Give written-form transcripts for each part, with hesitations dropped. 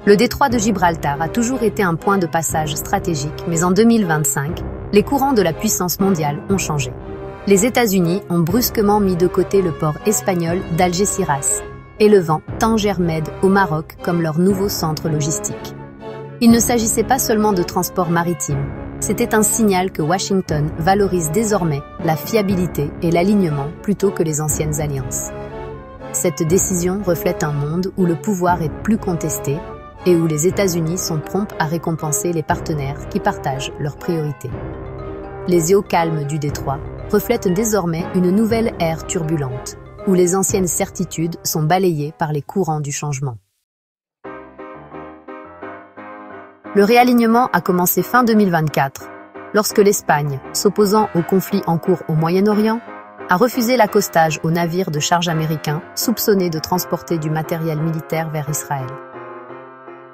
Le détroit de Gibraltar a toujours été un point de passage stratégique, mais en 2025, les courants de la puissance mondiale ont changé. Les États-Unis ont brusquement mis de côté le port espagnol d'Algeciras, élevant Tanger Med au Maroc comme leur nouveau centre logistique. Il ne s'agissait pas seulement de transport maritime, c'était un signal que Washington valorise désormais la fiabilité et l'alignement plutôt que les anciennes alliances. Cette décision reflète un monde où le pouvoir est plus contesté et où les États-Unis sont prompts à récompenser les partenaires qui partagent leurs priorités. Les eaux calmes du détroit reflètent désormais une nouvelle ère turbulente, où les anciennes certitudes sont balayées par les courants du changement. Le réalignement a commencé fin 2024, lorsque l'Espagne, s'opposant au conflit en cours au Moyen-Orient, a refusé l'accostage aux navires de charge américains soupçonnés de transporter du matériel militaire vers Israël.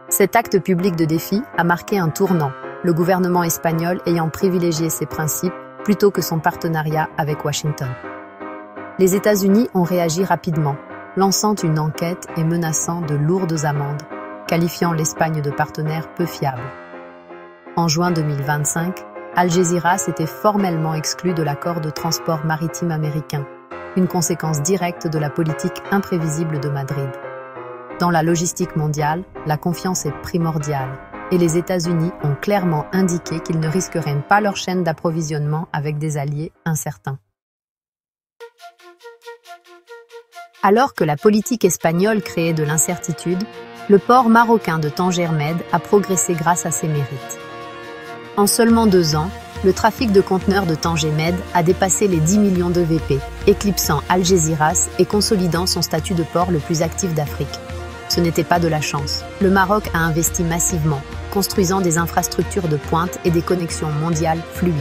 Cet acte public de défi a marqué un tournant, le gouvernement espagnol ayant privilégié ses principes plutôt que son partenariat avec Washington. Les États-Unis ont réagi rapidement, lançant une enquête et menaçant de lourdes amendes, qualifiant l'Espagne de partenaire peu fiable. En juin 2025, Algeciras était formellement exclu de l'accord de transport maritime américain, une conséquence directe de la politique imprévisible de Madrid. Dans la logistique mondiale, la confiance est primordiale, et les États-Unis ont clairement indiqué qu'ils ne risqueraient pas leur chaîne d'approvisionnement avec des alliés incertains. Alors que la politique espagnole créait de l'incertitude, le port marocain de Tanger Med a progressé grâce à ses mérites. En seulement 2 ans, le trafic de conteneurs de Tanger Med a dépassé les 10 millions de VP, éclipsant Algeciras et consolidant son statut de port le plus actif d'Afrique. Ce n'était pas de la chance. Le Maroc a investi massivement, construisant des infrastructures de pointe et des connexions mondiales fluides.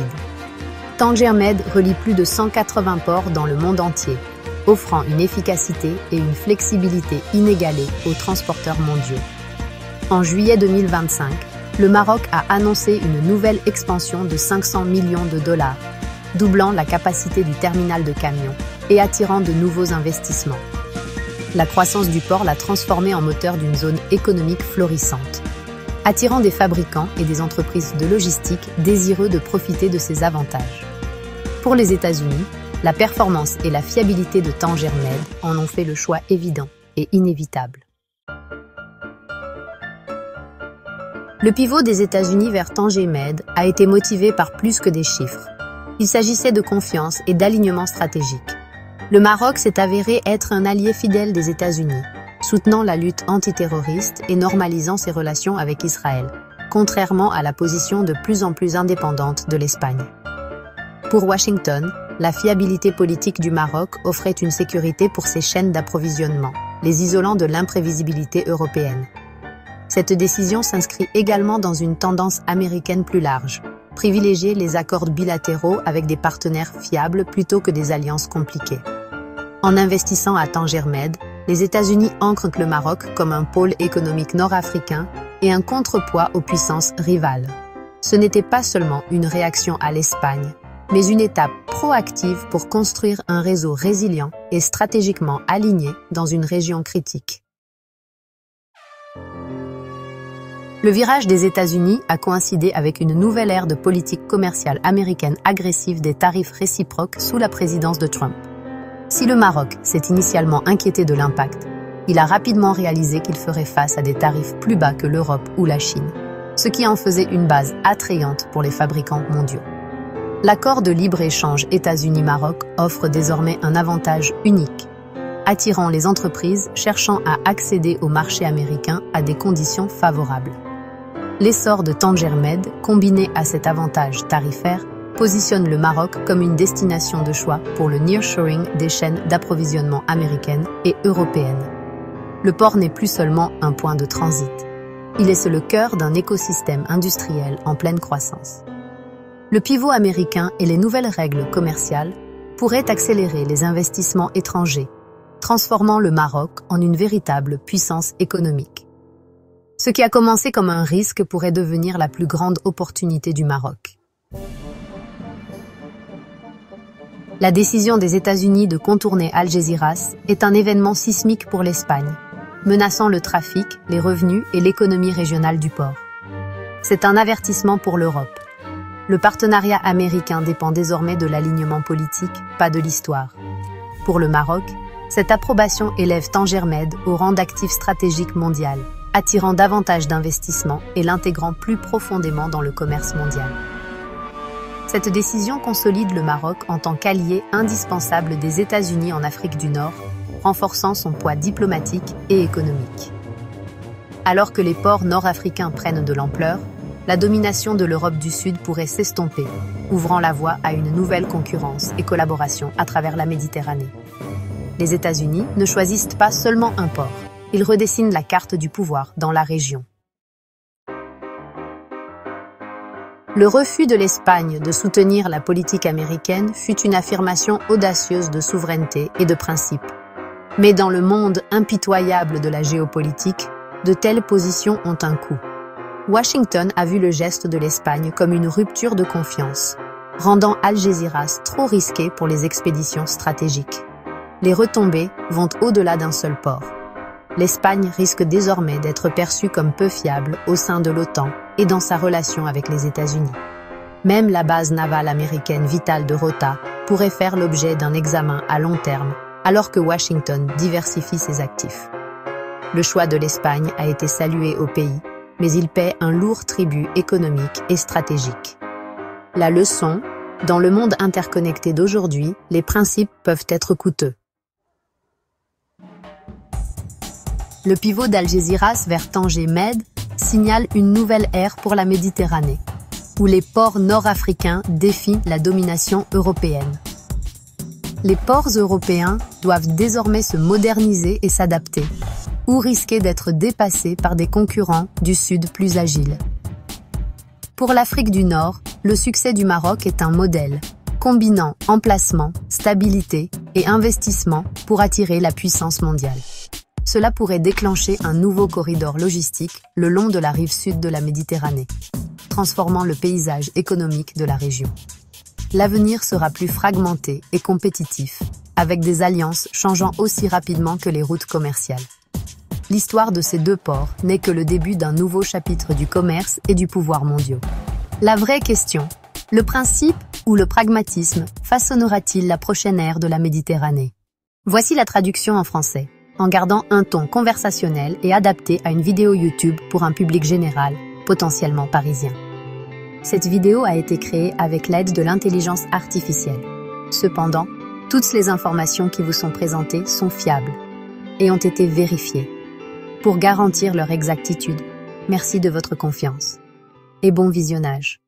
Tanger Med relie plus de 180 ports dans le monde entier, offrant une efficacité et une flexibilité inégalées aux transporteurs mondiaux. En juillet 2025, le Maroc a annoncé une nouvelle expansion de 500 millions de dollars, doublant la capacité du terminal de camions et attirant de nouveaux investissements. La croissance du port l'a transformé en moteur d'une zone économique florissante, attirant des fabricants et des entreprises de logistique désireux de profiter de ces avantages. Pour les États-Unis, la performance et la fiabilité de Tanger Med en ont fait le choix évident et inévitable. Le pivot des États-Unis vers Tanger Med a été motivé par plus que des chiffres. Il s'agissait de confiance et d'alignement stratégique. Le Maroc s'est avéré être un allié fidèle des États-Unis, soutenant la lutte antiterroriste et normalisant ses relations avec Israël, contrairement à la position de plus en plus indépendante de l'Espagne. Pour Washington, la fiabilité politique du Maroc offrait une sécurité pour ses chaînes d'approvisionnement, les isolant de l'imprévisibilité européenne. Cette décision s'inscrit également dans une tendance américaine plus large, privilégier les accords bilatéraux avec des partenaires fiables plutôt que des alliances compliquées. En investissant à Tanger Med, les États-Unis ancrent le Maroc comme un pôle économique nord-africain et un contrepoids aux puissances rivales. Ce n'était pas seulement une réaction à l'Espagne, mais une étape proactive pour construire un réseau résilient et stratégiquement aligné dans une région critique. Le virage des États-Unis a coïncidé avec une nouvelle ère de politique commerciale américaine agressive des tarifs réciproques sous la présidence de Trump. Si le Maroc s'est initialement inquiété de l'impact, il a rapidement réalisé qu'il ferait face à des tarifs plus bas que l'Europe ou la Chine, ce qui en faisait une base attrayante pour les fabricants mondiaux. L'accord de libre-échange États-Unis-Maroc offre désormais un avantage unique, attirant les entreprises cherchant à accéder au marché américain à des conditions favorables. L'essor de Tanger Med, combiné à cet avantage tarifaire, positionne le Maroc comme une destination de choix pour le nearshoring des chaînes d'approvisionnement américaines et européennes. Le port n'est plus seulement un point de transit. Il est le cœur d'un écosystème industriel en pleine croissance. Le pivot américain et les nouvelles règles commerciales pourraient accélérer les investissements étrangers, transformant le Maroc en une véritable puissance économique. Ce qui a commencé comme un risque pourrait devenir la plus grande opportunité du Maroc. La décision des États-Unis de contourner Algeciras est un événement sismique pour l'Espagne. menaçant le trafic, les revenus et l'économie régionale du port. C'est un avertissement pour l'Europe. Le partenariat américain dépend désormais de l'alignement politique, pas de l'histoire. Pour le Maroc, cette approbation élève Tanger Med au rang d'actif stratégique mondial, attirant davantage d'investissements et l'intégrant plus profondément dans le commerce mondial. Cette décision consolide le Maroc en tant qu'allié indispensable des États-Unis en Afrique du Nord, renforçant son poids diplomatique et économique. Alors que les ports nord-africains prennent de l'ampleur, la domination de l'Europe du Sud pourrait s'estomper, ouvrant la voie à une nouvelle concurrence et collaboration à travers la Méditerranée. Les États-Unis ne choisissent pas seulement un port, ils redessinent la carte du pouvoir dans la région. Le refus de l'Espagne de soutenir la politique américaine fut une affirmation audacieuse de souveraineté et de principe. Mais dans le monde impitoyable de la géopolitique, de telles positions ont un coût. Washington a vu le geste de l'Espagne comme une rupture de confiance, rendant Algésiras trop risqué pour les expéditions stratégiques. Les retombées vont au-delà d'un seul port. L'Espagne risque désormais d'être perçue comme peu fiable au sein de l'OTAN et dans sa relation avec les États-Unis. Même la base navale américaine vitale de Rota pourrait faire l'objet d'un examen à long terme, alors que Washington diversifie ses actifs. Le choix de l'Espagne a été salué au pays, mais il paie un lourd tribut économique et stratégique. La leçon, dans le monde interconnecté d'aujourd'hui, les principes peuvent être coûteux. Le pivot d'Algésiras vers Tanger Med signale une nouvelle ère pour la Méditerranée, où les ports nord-africains défient la domination européenne. Les ports européens doivent désormais se moderniser et s'adapter, ou risquer d'être dépassés par des concurrents du Sud plus agiles. Pour l'Afrique du Nord, le succès du Maroc est un modèle, combinant emplacement, stabilité et investissement pour attirer la puissance mondiale. Cela pourrait déclencher un nouveau corridor logistique le long de la rive sud de la Méditerranée, transformant le paysage économique de la région. L'avenir sera plus fragmenté et compétitif, avec des alliances changeant aussi rapidement que les routes commerciales. L'histoire de ces deux ports n'est que le début d'un nouveau chapitre du commerce et du pouvoir mondiaux. La vraie question, le principe ou le pragmatisme façonnera-t-il la prochaine ère de la Méditerranée? Voici la traduction en français, en gardant un ton conversationnel et adapté à une vidéo YouTube pour un public général, potentiellement parisien. Cette vidéo a été créée avec l'aide de l'intelligence artificielle. Cependant, toutes les informations qui vous sont présentées sont fiables et ont été vérifiées. Pour garantir leur exactitude, merci de votre confiance et bon visionnage.